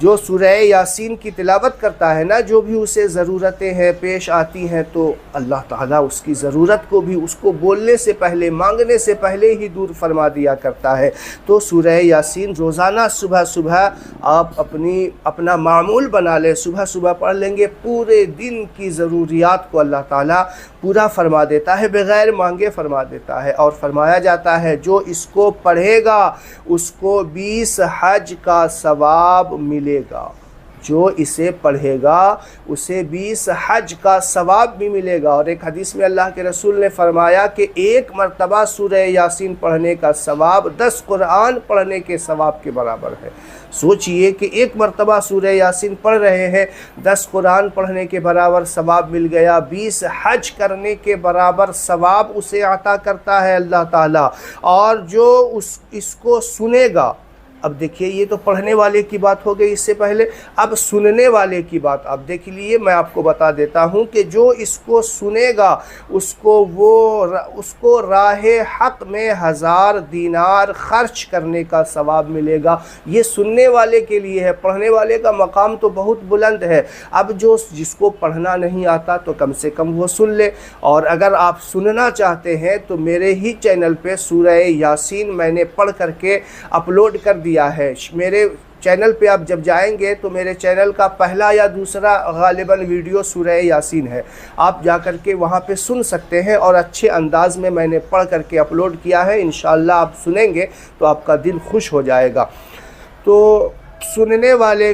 جو سورہ یاسین کی تلاوت کرتا ہے نا، جو بھی اسے ضرورتیں ہیں پیش آتی ہیں تو اللہ تعالیٰ اس کی ضرورت کو بھی اس کو بولنے سے پہلے، مانگنے سے پہلے ہی دور فرما دیا کرتا ہے۔ تو سورہ یاسین روزانہ صبح صبح آپ اپنا معمول بنا لیں، صبح صبح پڑھ لیں گے، پورے دن کی ضروریات کو اللہ تعالیٰ پورا فرما دیتا ہے، بغیر مانگے فرما دیتا ہے۔ اور فرمایا جاتا ہے جو اس کو پڑھے گا اس کو 20 حج کا ثواب ملے گا، جو اسے پڑھے گا اسے 20 حج کا ثواب بھی ملے گا۔ اور ایک حدیث میں اللہ کے رسول نے فرمایا کہ ایک مرتبہ سورہ یاسین پڑھنے کا ثواب 10 قرآن پڑھنے کے ثواب کے برابر ہے۔ سوچئے کہ ایک مرتبہ سورہ یاسین پڑھ رہے ہیں، 10 قرآن پڑھنے کے برابر ثواب مل گیا، 20 حج کرنے کے برابر ثواب اسے عطا کرتا ہے اللہ تعالیٰ۔ اور جو اس کو سنے گا، اب دیکھیے یہ تو پڑھنے والے کی بات ہو گئی، اس سے پہلے اب سننے والے کی بات اب دیکھ لیے۔ میں آپ کو بتا دیتا ہوں کہ جو اس کو سنے گا اس کو راہ حق میں 1000 دینار خرچ کرنے کا ثواب ملے گا۔ یہ سننے والے کے لیے ہے، پڑھنے والے کا مقام تو بہت بلند ہے۔ اب جس کو پڑھنا نہیں آتا تو کم سے کم وہ سن لے۔ اور اگر آپ سننا چاہتے ہیں تو میرے ہی چینل پہ سورہ یاسین میں نے پڑھ کر کے اپلوڈ کر دیا ہے۔ میرے چینل پہ آپ جب جائیں گے تو میرے چینل کا پہلا یا دوسرا غالباً ویڈیو سورہ یاسین ہے، آپ جا کر کے وہاں پہ سن سکتے ہیں، اور اچھے انداز میں نے پڑھ کر کے اپلوڈ کیا ہے۔ انشاءاللہ آپ سنیں گے تو آپ کا دل خوش ہو جائے گا۔ تو سننے والے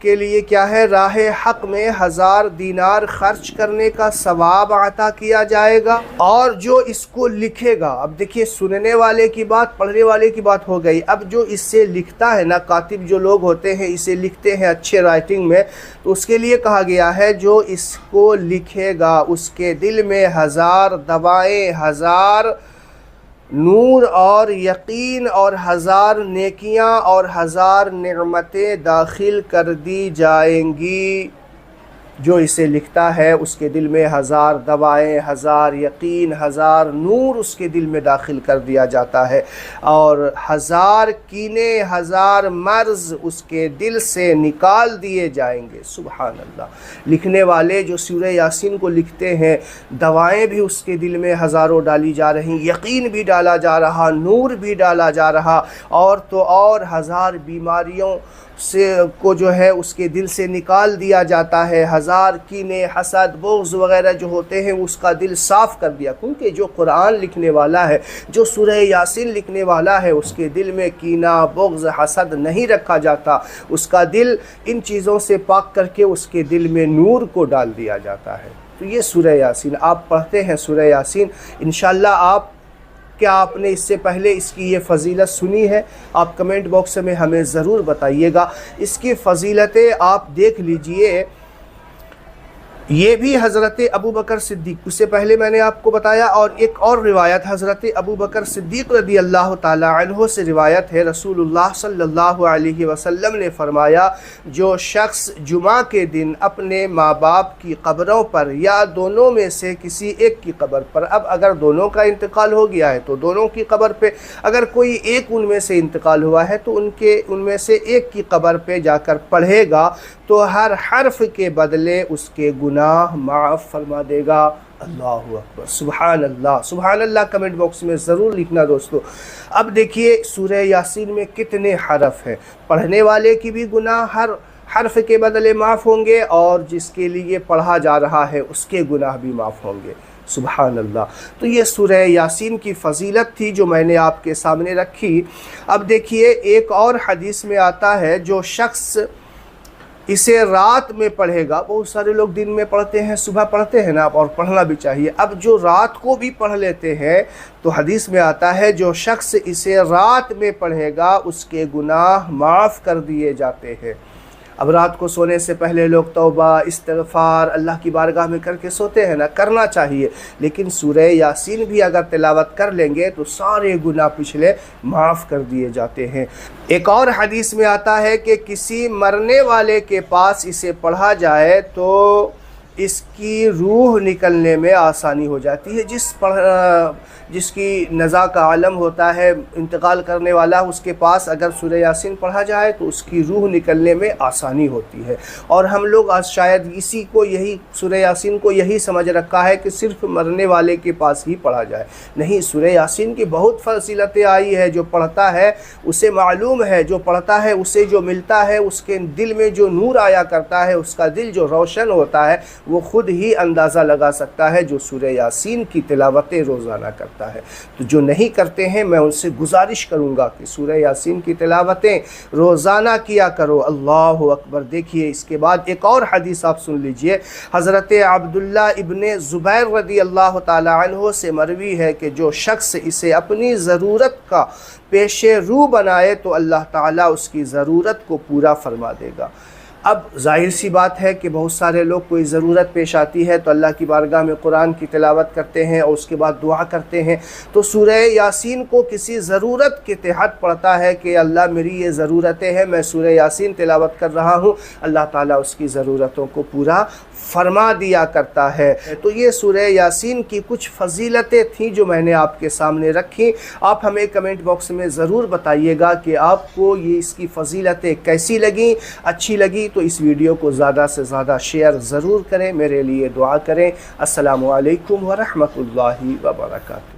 کے لیے کیا ہے، راہ حق میں 1000 دینار خرچ کرنے کا ثواب عطا کیا جائے گا۔ اور جو اس کو لکھے گا، اب دیکھیے سننے والے کی بات، پڑھنے والے کی بات ہو گئی، اب جو اس سے لکھتا ہے نا، کاتب جو لوگ ہوتے ہیں اسے لکھتے ہیں اچھے رائٹنگ میں، تو اس کے لیے کہا گیا ہے جو اس کو لکھے گا اس کے دل میں 1000 دوائیں، 1000 نور اور یقین اور 1000 نیکیاں اور 1000 نعمتیں داخل کر دی جائیں گی۔ جو اسے لکھتا ہے اس کے دل میں 1000 دوائیں، 1000 یقین، 1000 نور اس کے دل میں داخل کر دیا جاتا ہے، اور 1000 کینے، 1000 مرض اس کے دل سے نکال دیے جائیں گے۔ سبحان اللہ۔ لکھنے والے جو سورہ یاسین کو لکھتے ہیں، دوائیں بھی اس کے دل میں ہزاروں ڈالی جا رہی، یقین بھی ڈالا جا رہا، نور بھی ڈالا جا رہا، اور تو اور 1000 بیماریوں کو جو ہے اس کے دل سے نکال دیا جاتا ہے۔ 1000 کینے، حسد، بغض وغیرہ جو ہوتے ہیں اس کا دل صاف کر دیا، کیونکہ جو قرآن لکھنے والا ہے، جو سورہ یاسین لکھنے والا ہے، اس کے دل میں کینہ، بغض، حسد نہیں رکھا جاتا، اس کا دل ان چیزوں سے پاک کر کے اس کے دل میں نور کو ڈال دیا جاتا ہے۔ تو یہ سورہ یاسین آپ پڑھتے ہیں، سورہ یاسین انشاءاللہ کیا آپ نے اس سے پہلے اس کی یہ فضیلت سنی ہے؟ آپ کمنٹ باکس میں ہمیں ضرور بتائیے گا۔ اس کی فضیلتیں آپ دیکھ لیجئے۔ یہ بھی حضرت ابوبکر صدیق، اس سے پہلے میں نے آپ کو بتایا، اور ایک اور روایت حضرت ابوبکر صدیق رضی اللہ تعالی عنہ سے روایت ہے، رسول اللہ صلی اللہ علیہ وسلم نے فرمایا جو شخص جمعہ کے دن اپنے ماں باپ کی قبروں پر یا دونوں میں سے کسی ایک کی قبر پر، اب اگر دونوں کا انتقال ہو گیا ہے تو دونوں کی قبر پہ، اگر کوئی ایک ان میں سے انتقال ہوا ہے تو ان میں سے ایک کی قبر پہ جا کر پڑھے گا تو ہر حرف کے بدلے اس کے گناہ معاف فرما دے گا۔ اللہ اکبر، سبحان اللہ، سبحان اللہ کمنٹ باکس میں ضرور لکھنا دوستو۔ اب دیکھیے سورہ یاسین میں کتنے حرف ہیں، پڑھنے والے کی بھی گناہ ہر حرف کے بدلے معاف ہوں گے، اور جس کے لیے پڑھا جا رہا ہے اس کے گناہ بھی معاف ہوں گے۔ سبحان اللہ۔ تو یہ سورہ یاسین کی فضیلت تھی جو میں نے آپ کے سامنے رکھی۔ اب دیکھیے ایک اور حدیث میں آتا ہے جو شخص اسے رات میں پڑھے گا، بہت سارے لوگ دن میں پڑھتے ہیں، صبح پڑھتے ہیں نا، اور پڑھنا بھی چاہیے، اب جو رات کو بھی پڑھ لیتے ہیں تو حدیث میں آتا ہے جو شخص اسے رات میں پڑھے گا اس کے گناہ معاف کر دیے جاتے ہیں۔ اب رات کو سونے سے پہلے لوگ توبہ، استغفار اللہ کی بارگاہ میں کر کے سوتے ہیں نا، کرنا چاہیے، لیکن سورہ یاسین بھی اگر تلاوت کر لیں گے تو سارے گناہ پچھلے معاف کر دیے جاتے ہیں۔ ایک اور حدیث میں آتا ہے کہ کسی مرنے والے کے پاس اسے پڑھا جائے تو اس کی روح نکلنے میں آسانی ہو جاتی ہے۔ جس کی نزا کا عالم ہوتا ہے، انتقال کرنے والا، اس کے پاس اگر سورہ یاسین پڑھا جائے تو اس کی روح نکلنے میں آسانی ہوتی ہے۔ اور ہم لوگ آج شاید سورہ یاسین کو یہی سمجھ رکھا ہے کہ صرف مرنے والے کے پاس ہی پڑھا جائے۔ نہیں، سورہ یاسین کی بہت فضیلتیں آئی ہے۔ جو پڑھتا ہے اسے معلوم ہے، جو پڑھتا ہے اسے جو ملتا ہے، اس کے دل میں جو نور آیا کرتا ہے، اس کا دل جو روشن ہوتا ہے، وہ خود ہی اندازہ لگا سکتا ہے جو سورہ یاسین کی تلاوتیں روزانہ کرتا ہے۔ تو جو نہیں کرتے ہیں، میں ان سے گزارش کروں گا کہ سورہ یاسین کی تلاوتیں روزانہ کیا کرو۔ اللہ اکبر۔ دیکھیے اس کے بعد ایک اور حدیث آپ سن لیجئے۔ حضرت عبداللہ ابن زبیر رضی اللہ تعالی عنہ سے مروی ہے کہ جو شخص اسے اپنی ضرورت کا پیش رو بنائے تو اللہ تعالیٰ اس کی ضرورت کو پورا فرما دے گا۔ اب ظاہر سی بات ہے کہ بہت سارے لوگ کوئی ضرورت پیش آتی ہے تو اللہ کی بارگاہ میں قرآن کی تلاوت کرتے ہیں اور اس کے بعد دعا کرتے ہیں، تو سورہ یاسین کو کسی ضرورت کے تحت پڑھتا ہے کہ اللہ میری یہ ضرورتیں ہیں، میں سورہ یاسین تلاوت کر رہا ہوں، اللہ تعالیٰ اس کی ضرورتوں کو پورا فرما دیا کرتا ہے۔ تو یہ سورہ یاسین کی کچھ فضیلتیں تھیں جو میں نے آپ کے سامنے رکھی۔ آپ ہمیں کمنٹ باکس میں ضرور بتائیے گا کہ آپ کو یہ اس کی فضیلتیں کیسی لگیں۔ اچھی لگی تو اس ویڈیو کو زیادہ سے زیادہ شیئر ضرور کریں، میرے لیے دعا کریں۔ السلام علیکم ورحمۃ اللہ وبرکاتہ۔